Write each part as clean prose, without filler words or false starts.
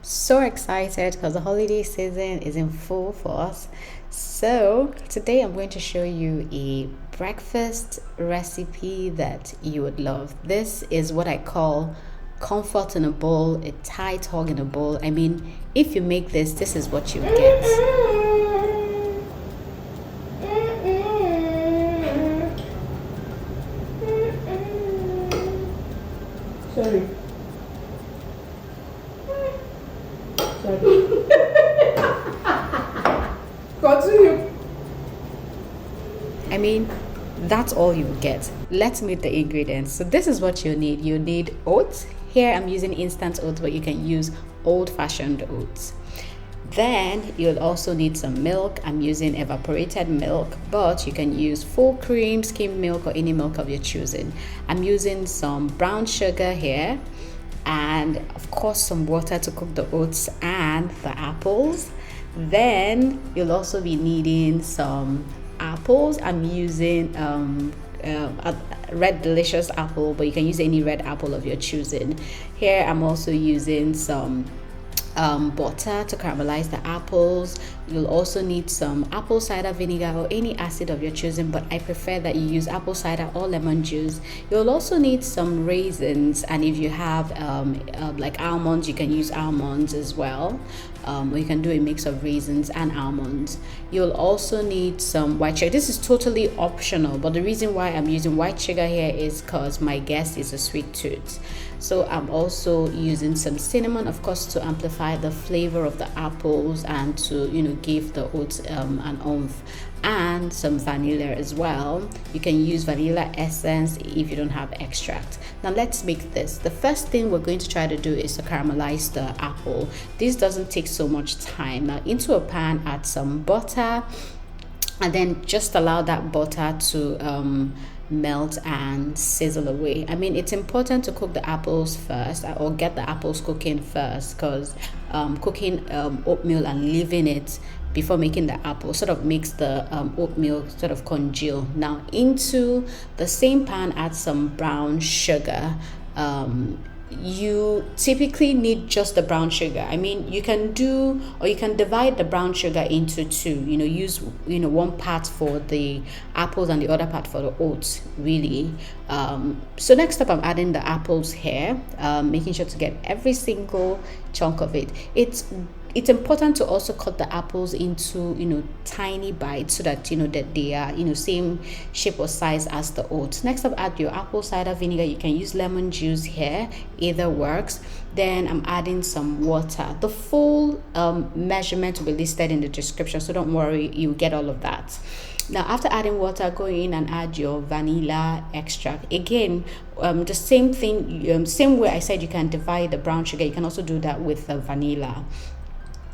So excited because the holiday season is in full force. So, today I'm going to show you a breakfast recipe that you would love. This is what I call comfort in a bowl, a tight hog in a bowl. I mean, if you make this, this is what you get. Sorry. Sorry. Continue. I mean, that's all you get. Let's meet the ingredients. So this is what you need. You need oats. Here I'm using instant oats, but you can use old-fashioned oats. Then you'll also need some milk. I'm using evaporated milk, but you can use full cream, skim milk, or any milk of your choosing. I'm using some brown sugar here, and of course some water to cook the oats and the apples. Then you'll also be needing some apples. I'm using a red delicious apple, but you can use any red apple of your choosing. Here I'm also using some butter to caramelize the apples. You'll also need some apple cider vinegar or any acid of your choosing, but I prefer that you use apple cider or lemon juice. You'll also need some raisins, and if you have like almonds, you can use almonds as well. Or you can do a mix of raisins and almonds. You'll also need some white sugar. This is totally optional, but the reason why I'm using white sugar here is because my guest is a sweet tooth. So I'm also using some cinnamon, of course, to amplify the flavor of the apples and to give the oats an oomph, and some vanilla as well. You can use vanilla essence if you don't have extract. Now let's make this. The first thing we're going to try to do is to caramelize the apple. This doesn't take so much time. Now into a pan, add some butter, and then just allow that butter to melt and sizzle away. I mean, it's important to cook the apples first, or get the apples cooking first, because cooking oatmeal and leaving it before making the apple sort of makes the oatmeal sort of congeal. Now into the same pan, add some brown sugar. You typically need just the brown sugar. I mean, you can divide the brown sugar into two. Use one part for the apples and the other part for the oats, really. So next up, I'm adding the apples here, making sure to get every single chunk of it. It's important to also cut the apples into tiny bites, so that that they are same shape or size as the oats. Next up, add your apple cider vinegar. You can use lemon juice here, either works. Then I'm adding some water. The full measurement will be listed in the description, so don't worry, you get all of that. Now after adding water, go in and add your vanilla extract. Again, the same thing, same way I said you can divide the brown sugar, you can also do that with the vanilla.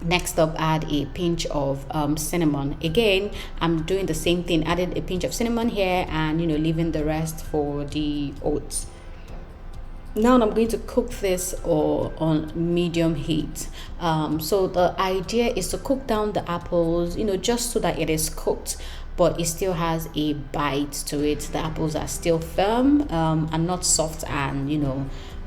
Next up, add a pinch of cinnamon. Again, I'm doing the same thing, added a pinch of cinnamon here, and leaving the rest for the oats. Now I'm going to cook this on medium heat. So the idea is to cook down the apples, just so that it is cooked, but it still has a bite to it. The apples are still firm and not soft and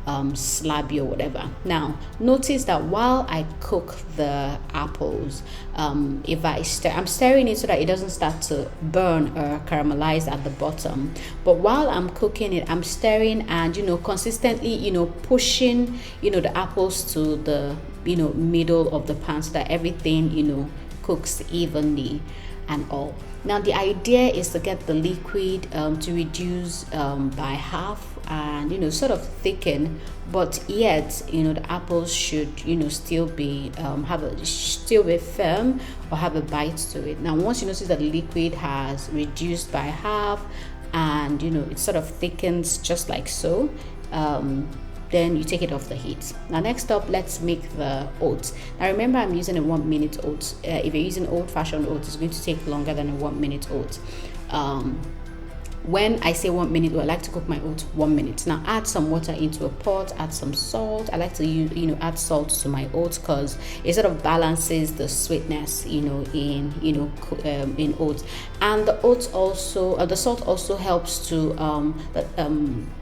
slabby or whatever. Now notice that while I cook the apples, if I'm stirring it so that it doesn't start to burn or caramelize at the bottom. But while I'm cooking it, I'm stirring and consistently pushing the apples to the middle of the pan, so that everything cooks evenly and all. Now the idea is to get the liquid to reduce by half, and sort of thicken, but yet the apples should still be still be firm or have a bite to it. Now once you notice that the liquid has reduced by half, and it sort of thickens just like so, then you take it off the heat. Now next up, let's make the oats. Now remember, I'm using a 1 minute oats. If you're using old-fashioned oats, it's going to take longer than a 1 minute oats. When I say 1 minute, I like to cook my oats 1 minute. Now add some water into a pot, add some salt. I like to add salt to my oats because it sort of balances the sweetness in oats. And the oats also the salt also helps to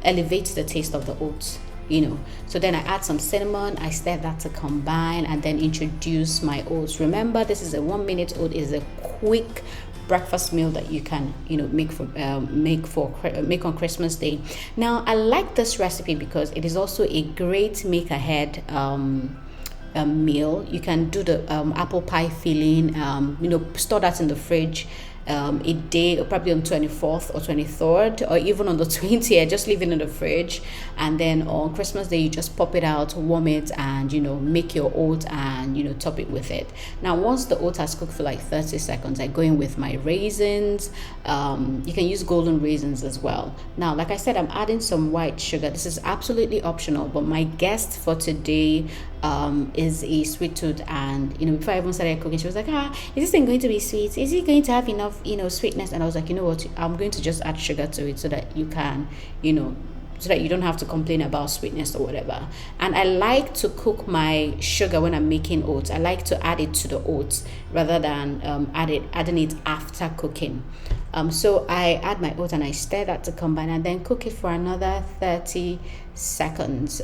elevate the taste of the oats. So then I add some cinnamon, I stir that to combine, and then introduce my oats. Remember, this is a 1 minute oat, is a quick breakfast meal that you can make on Christmas Day. Now I like this recipe because it is also a great make ahead meal. You can do the apple pie filling, store that in the fridge a day, probably on 24th or 23rd, or even on the 20th. Just leave it in the fridge, and then on Christmas Day you just pop it out, warm it, and make your oat and top it with it. Now once the oat has cooked for like 30 seconds, I go in with my raisins. You can use golden raisins as well. Now like I said, I'm adding some white sugar. This is absolutely optional, but my guest for today is a sweet tooth, and before I even started cooking, she was like, is this thing going to be sweet? Is it going to have enough sweetness? And I was like, you know what, I'm going to just add sugar to it so that you can so that you don't have to complain about sweetness or whatever. And I like to cook my sugar when I'm making oats. I like to add it to the oats rather than adding it after cooking. So I add my oats and I stir that to combine, and then cook it for another 30 seconds.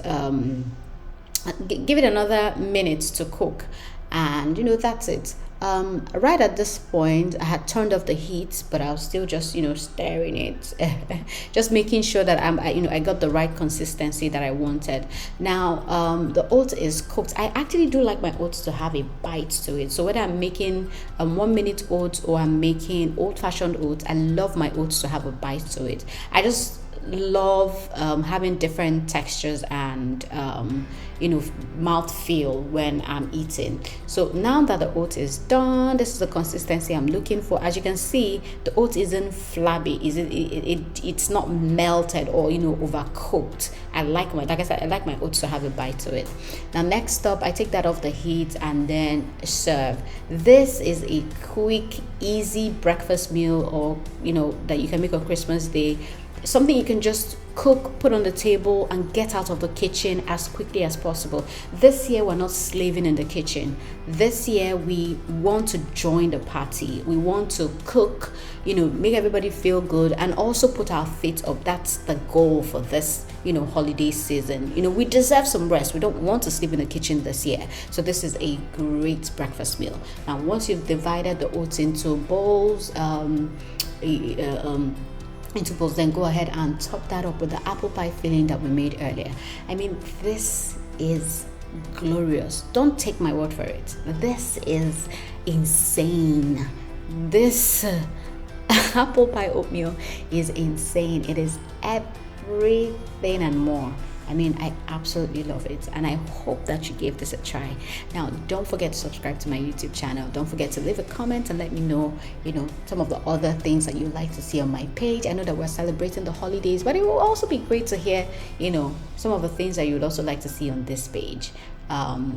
Give it another minute to cook, and that's it. Right at this point, I had turned off the heat, but I was still just stirring it, just making sure that I got the right consistency that I wanted. Now the oat is cooked. I actually do like my oats to have a bite to it. So whether I'm making 1 minute oats or I'm making old-fashioned oats, I love my oats to have a bite to it. I just love having different textures and mouth feel when I'm eating. So now that the oat is done, this is the consistency I'm looking for. As you can see, the oat isn't flabby, it's not melted or overcooked. Like I said, I like my oats to have a bite to it. Now next up, I take that off the heat and then serve. This is a quick, easy breakfast meal, or that you can make on Christmas Day. Something you can just cook, put on the table, and get out of the kitchen as quickly as possible. This year we're not slaving in the kitchen. This year we want to join the party. We want to cook, make everybody feel good, and also put our feet up. That's the goal for this holiday season. We deserve some rest. We don't want to sleep in the kitchen this year. So this is a great breakfast meal. Now once you've divided the oats into bowls, then go ahead and top that up with the apple pie filling that we made earlier. I mean, this is glorious. Don't take my word for it. This is insane. This apple pie oatmeal is insane. It is everything and more. I mean, I absolutely love it, and I hope that you gave this a try. Now, don't forget to subscribe to my YouTube channel. Don't forget to leave a comment and let me know, some of the other things that you'd like to see on my page. I know that we're celebrating the holidays, but it will also be great to hear, some of the things that you would also like to see on this page.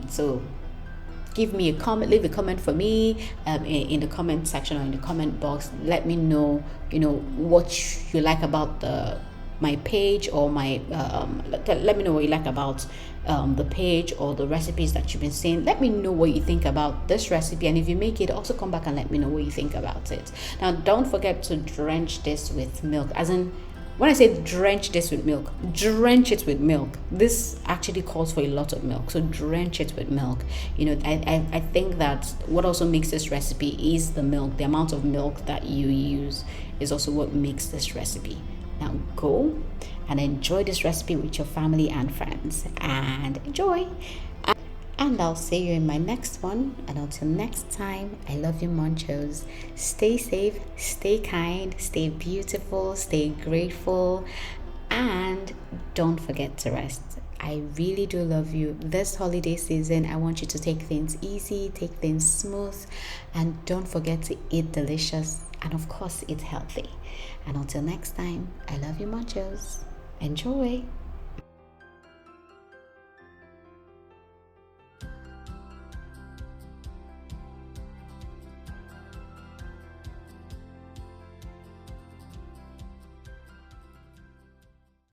So give me a comment, leave a comment for me in the comment section or in the comment box. Let me know, what you like about my page, or my let me know what you like about the page or the recipes that you've been seeing. Let me know what you think about this recipe, and if you make it, also come back and let me know what you think about it. Now don't forget to drench this with milk. As in, when I say drench this with milk, drench it with milk. This actually calls for a lot of milk, so drench it with milk. I think that what also makes this recipe is the milk. The amount of milk that you use is also what makes this recipe. Now go and enjoy this recipe with your family and friends, and enjoy. And I'll see you in my next one. And until next time, I love you, Monchos. Stay safe, stay kind, stay beautiful, stay grateful, and don't forget to rest. I really do love you. This holiday season, I want you to take things easy, take things smooth, and don't forget to eat delicious, and of course, eat healthy. And until next time, I love you, Monchos. Enjoy.